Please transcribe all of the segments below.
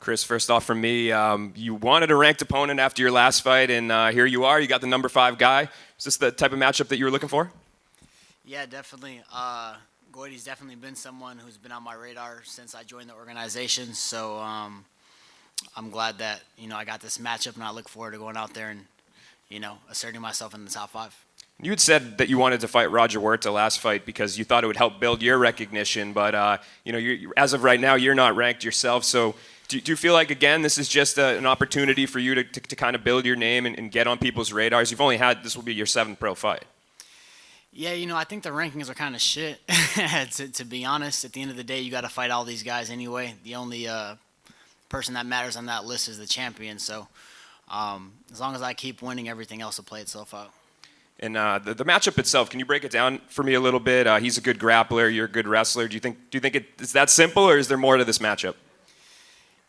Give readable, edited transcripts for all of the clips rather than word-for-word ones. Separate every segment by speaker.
Speaker 1: Chris, first off from me, you wanted a ranked opponent after your last fight, and here you are. You got the number 5 guy. Is this the type of matchup that you were looking for?
Speaker 2: Yeah, definitely. Goiti's definitely been someone who's been on my radar since I joined the organization. So I'm glad that I got this matchup, and I look forward to going out there and asserting myself in the top 5.
Speaker 1: You had said that you wanted to fight Roger Huerta last fight because you thought it would help build your recognition, but as of right now, you're not ranked yourself. So do you feel like, again, this is just an opportunity for you to kind of build your name and get on people's radars? You've only had, this will be your 7th pro fight.
Speaker 2: Yeah, I think the rankings are kind of shit, to be honest. At the end of the day, you got to fight all these guys anyway. The only person that matters on that list is the champion. So as long as I keep winning, everything else will play itself out.
Speaker 1: And the matchup itself, can you break it down for me a little bit? He's a good grappler, you're a good wrestler. Do you think it's that simple, or is there more to this matchup?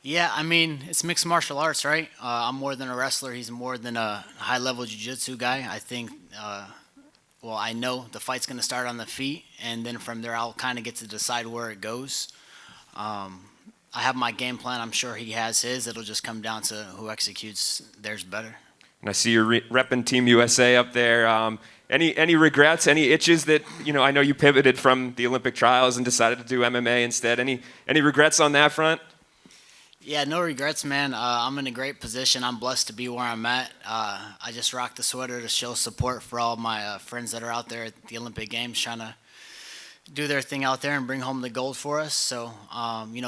Speaker 2: Yeah, I mean, it's mixed martial arts, right? I'm more than a wrestler. He's more than a high-level jiu-jitsu guy. I think, I know the fight's going to start on the feet, and then from there I'll kind of get to decide where it goes. I have my game plan. I'm sure he has his. It'll just come down to who executes theirs better.
Speaker 1: And I see you're repping Team USA up there. Any regrets, any itches that, I know you pivoted from the Olympic trials and decided to do MMA instead. Any regrets on that front?
Speaker 2: Yeah, no regrets, man. I'm in a great position. I'm blessed to be where I'm at. I just rocked the sweater to show support for all my friends that are out there at the Olympic Games trying to do their thing out there and bring home the gold for us. So,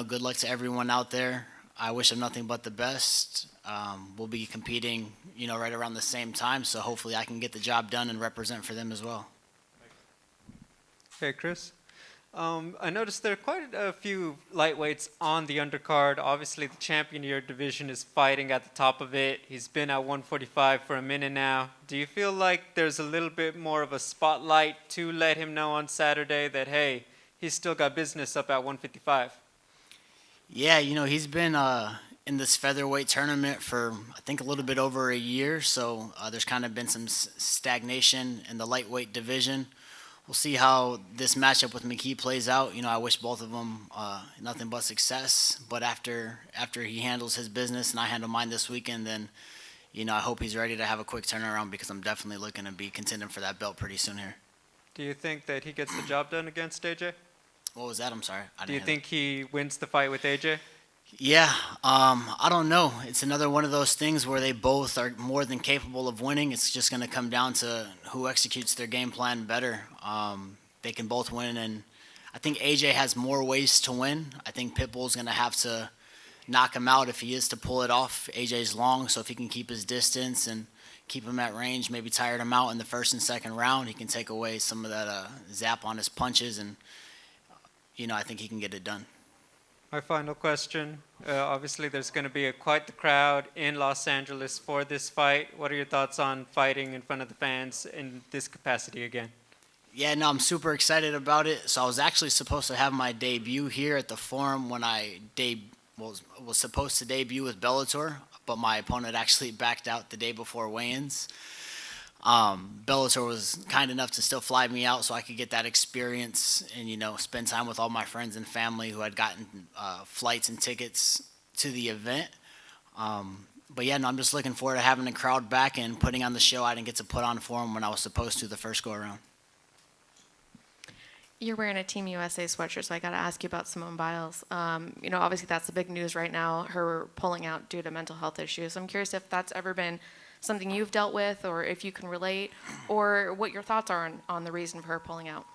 Speaker 2: good luck to everyone out there. I wish them nothing but the best. We'll be competing, right around the same time. So hopefully I can get the job done and represent for them as well.
Speaker 3: Hey, Chris. I noticed there are quite a few lightweights on the undercard. Obviously, the champion of your division is fighting at the top of it. He's been at 145 for a minute now. Do you feel like there's a little bit more of a spotlight to let him know on Saturday that, hey, he's still got business up at 155?
Speaker 2: Yeah, he's been in this featherweight tournament for, I think, a little bit over a year. So there's kind of been some stagnation in the lightweight division. We'll see how this matchup with McKee plays out. I wish both of them nothing but success. But after he handles his business and I handle mine this weekend, then, I hope he's ready to have a quick turnaround because I'm definitely looking to be contending for that belt pretty soon here.
Speaker 3: Do you think that he gets the job done against AJ?
Speaker 2: What was that? I'm sorry.
Speaker 3: Do you think he wins the fight with AJ?
Speaker 2: Yeah, I don't know. It's another one of those things where they both are more than capable of winning. It's just going to come down to who executes their game plan better. They can both win, and I think AJ has more ways to win. I think Pitbull's going to have to knock him out if he is to pull it off. AJ's long, so if he can keep his distance and keep him at range, maybe tire him out in the first and second round, he can take away some of that zap on his punches, and, I think he can get it done.
Speaker 3: My final question, obviously there's going to be quite the crowd in Los Angeles for this fight. What are your thoughts on fighting in front of the fans in this capacity again?
Speaker 2: Yeah, no, I'm super excited about it. So I was actually supposed to have my debut here at the Forum when I was supposed to debut with Bellator, but my opponent actually backed out the day before weigh-ins. Bellator was kind enough to still fly me out so I could get that experience and, spend time with all my friends and family who had gotten flights and tickets to the event. But yeah, no, I'm just looking forward to having the crowd back and putting on the show I didn't get to put on for them when I was supposed to the first go around.
Speaker 4: You're wearing a Team USA sweatshirt, so I got to ask you about Simone Biles. Obviously that's the big news right now, her pulling out due to mental health issues. I'm curious if that's ever been something you've dealt with, or if you can relate, or what your thoughts are on the reason for her pulling out.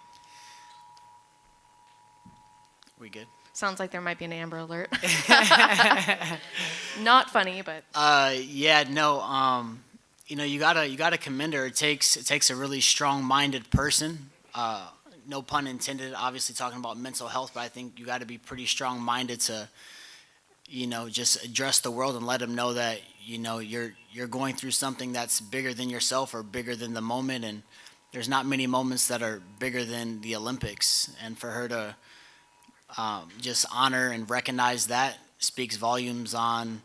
Speaker 2: We good?
Speaker 4: Sounds like there might be an Amber Alert. Not funny, but.
Speaker 2: Yeah, no. You gotta commend her. It takes a really strong-minded person. No pun intended. Obviously, talking about mental health, but I think you got to be pretty strong-minded to, just address the world and let them know that you're going through something that's bigger than yourself or bigger than the moment, and there's not many moments that are bigger than the Olympics. And for her to just honor and recognize that speaks volumes on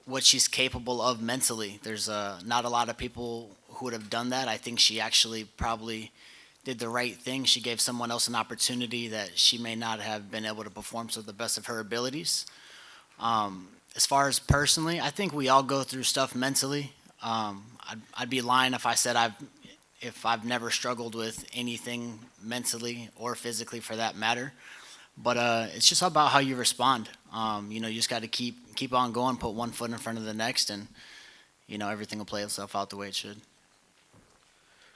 Speaker 2: what she's capable of mentally. There's not a lot of people who would have done that. I think she actually probably did the right thing. She gave someone else an opportunity that she may not have been able to perform to the best of her abilities. As far as personally, I think we all go through stuff mentally. I'd be lying if I said if I've never struggled with anything mentally or physically for that matter. But it's just about how you respond. You just got to keep on going, put one foot in front of the next, and everything will play itself out the way it should.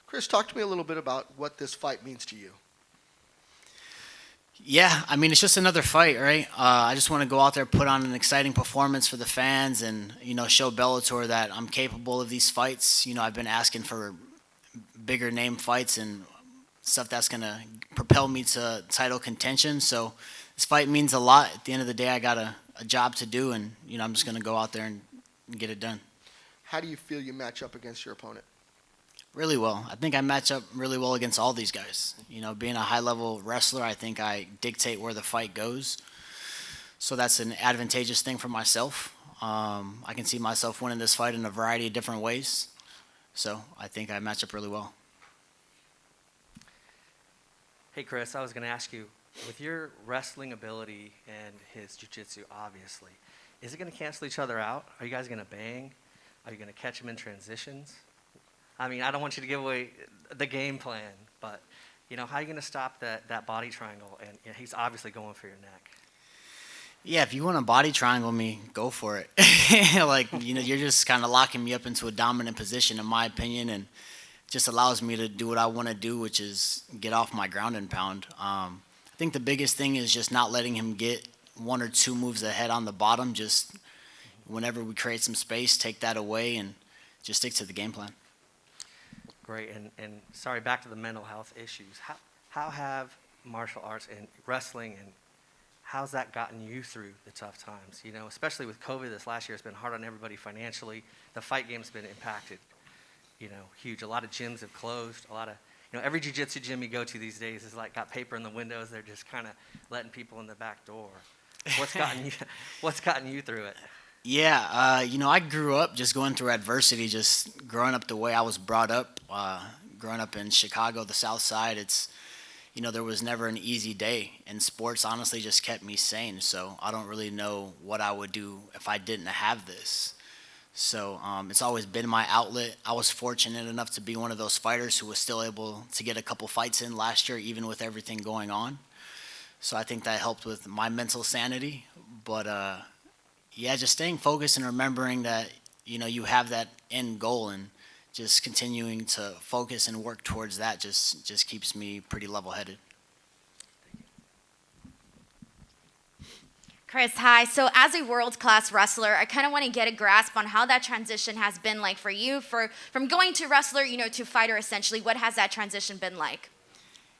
Speaker 5: Chris, talk to me a little bit about what this fight means to you.
Speaker 2: Yeah, I mean, it's just another fight, right? I just want to go out there, put on an exciting performance for the fans, and show Bellator that I'm capable of these fights. I've been asking for bigger name fights and stuff that's gonna propel me to title contention. So this fight means a lot. At the end of the day, I got a job to do, and I'm just gonna go out there and get it done.
Speaker 5: How do you feel you match up against your opponent?
Speaker 2: Really well. I think I match up really well against all these guys. Being a high-level wrestler, I think I dictate where the fight goes. So that's an advantageous thing for myself. I can see myself winning this fight in a variety of different ways. So I think I match up really well.
Speaker 6: Hey, Chris, I was going to ask you, with your wrestling ability and his jiu-jitsu, obviously, is it going to cancel each other out? Are you guys going to bang? Are you going to catch him in transitions? I mean, I don't want you to give away the game plan, but, how are you going to stop that body triangle? And he's obviously going for your neck.
Speaker 2: Yeah, if you want to body triangle me, go for it. You're just kind of locking me up into a dominant position, in my opinion, and just allows me to do what I want to do, which is get off my ground and pound. I think the biggest thing is just not letting him get one or two moves ahead on the bottom. Just whenever we create some space, take that away and just stick to the game plan.
Speaker 6: Great, and sorry, back to the mental health issues. How have martial arts and wrestling, and how's that gotten you through the tough times? Especially with COVID this last year, it's been hard on everybody financially. The fight game's been impacted, huge. A lot of gyms have closed. A lot of, every jiu-jitsu gym you go to these days is got paper in the windows. They're just kind of letting people in the back door. What's gotten you through it?
Speaker 2: Yeah, I grew up just going through adversity, just growing up the way I was brought up. Growing up in Chicago, the South Side, there was never an easy day. And sports honestly just kept me sane. So I don't really know what I would do if I didn't have this. So it's always been my outlet. I was fortunate enough to be one of those fighters who was still able to get a couple fights in last year, even with everything going on. So I think that helped with my mental sanity. But yeah, just staying focused and remembering that, you have that end goal, and just continuing to focus and work towards that just keeps me pretty level-headed.
Speaker 7: Chris, hi. So as a world-class wrestler, I kind of want to get a grasp on how that transition has been like for you, from going to wrestler, to fighter, essentially. What has that transition been like?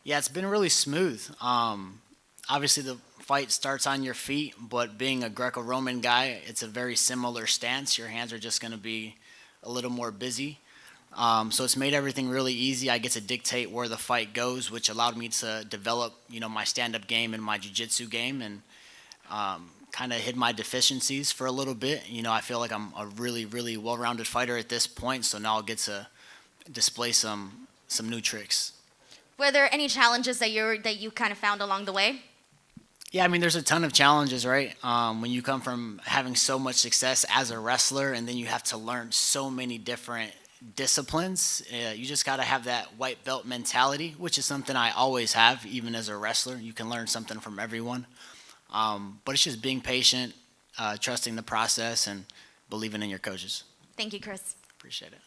Speaker 2: Yeah, it's been really smooth. Obviously, the fight starts on your feet, but being a Greco-Roman guy, it's a very similar stance. Your hands are just going to be a little more busy. So it's made everything really easy. I get to dictate where the fight goes, which allowed me to develop, my stand-up game and my jiu-jitsu game, and kind of hid my deficiencies for a little bit. I feel like I'm a really, really well-rounded fighter at this point, so now I'll get to display some new tricks.
Speaker 7: Were there any challenges that you kind of found along the way?
Speaker 2: Yeah, I mean, there's a ton of challenges, right? When you come from having so much success as a wrestler, and then you have to learn so many different disciplines, you just got to have that white belt mentality, which is something I always have, even as a wrestler. You can learn something from everyone. But it's just being patient, trusting the process, and believing in your coaches.
Speaker 7: Thank you, Chris.
Speaker 2: Appreciate it.